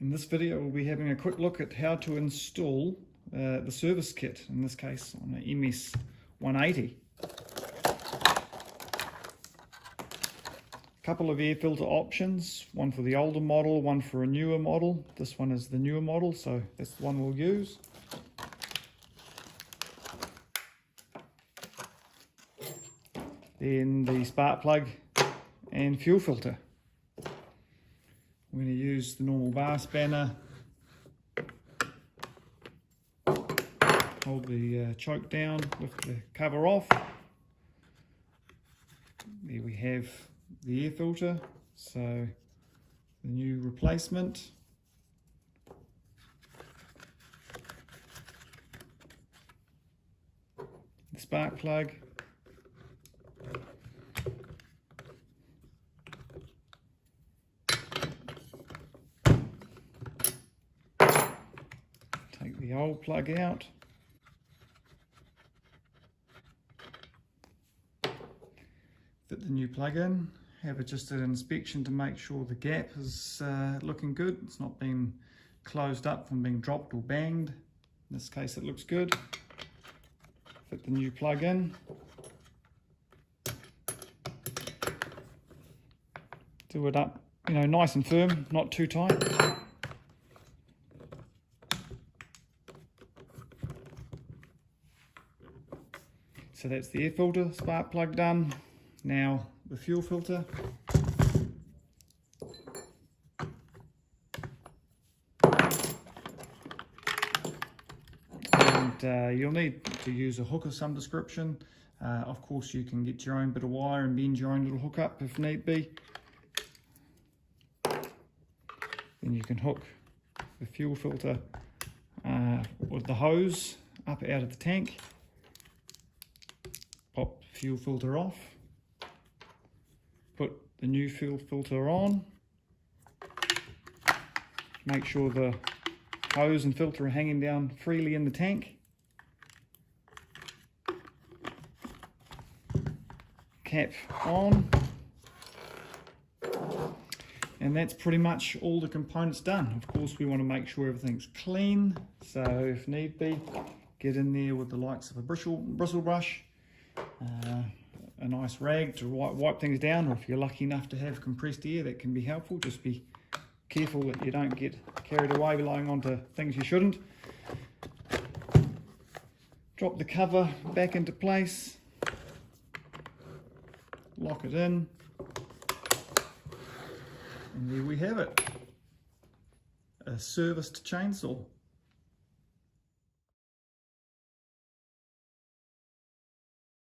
In this video we'll be having a quick look at how to install the service kit, in this case on an MS 180. A couple of air filter options, one for the older model, one for a newer model. This one is the newer model, so that's the one we'll use. Then the spark plug and fuel filter. We're going to use the normal bar spanner, hold the choke down, lift the cover off. There we have the air filter, so the new replacement. The spark plug. Take the old plug out. Fit the new plug in. Have just an inspection to make sure the gap is looking good. It's not been closed up from being dropped or banged. In this case it looks good. Fit the new plug in. Do it up, nice and firm, not too tight. So that's the air filter, spark plug done. Now the fuel filter. And you'll need to use a hook of some description. Of course you can get your own bit of wire and bend your own little hook up if need be. Then you can hook the fuel filter with the hose up out of the tank. Pop the fuel filter off. Put the new fuel filter on. Make sure the hose and filter are hanging down freely in the tank. Cap on. And that's pretty much all the components done. Of course we want to make sure everything's clean, so if need be, get in there with the likes of a bristle brush, a nice rag to wipe things down, or if you're lucky enough to have compressed air, that can be helpful. Just be careful that you don't get carried away relying onto things you shouldn't. Drop the cover back into place, lock it in, and there we have it, a serviced chainsaw.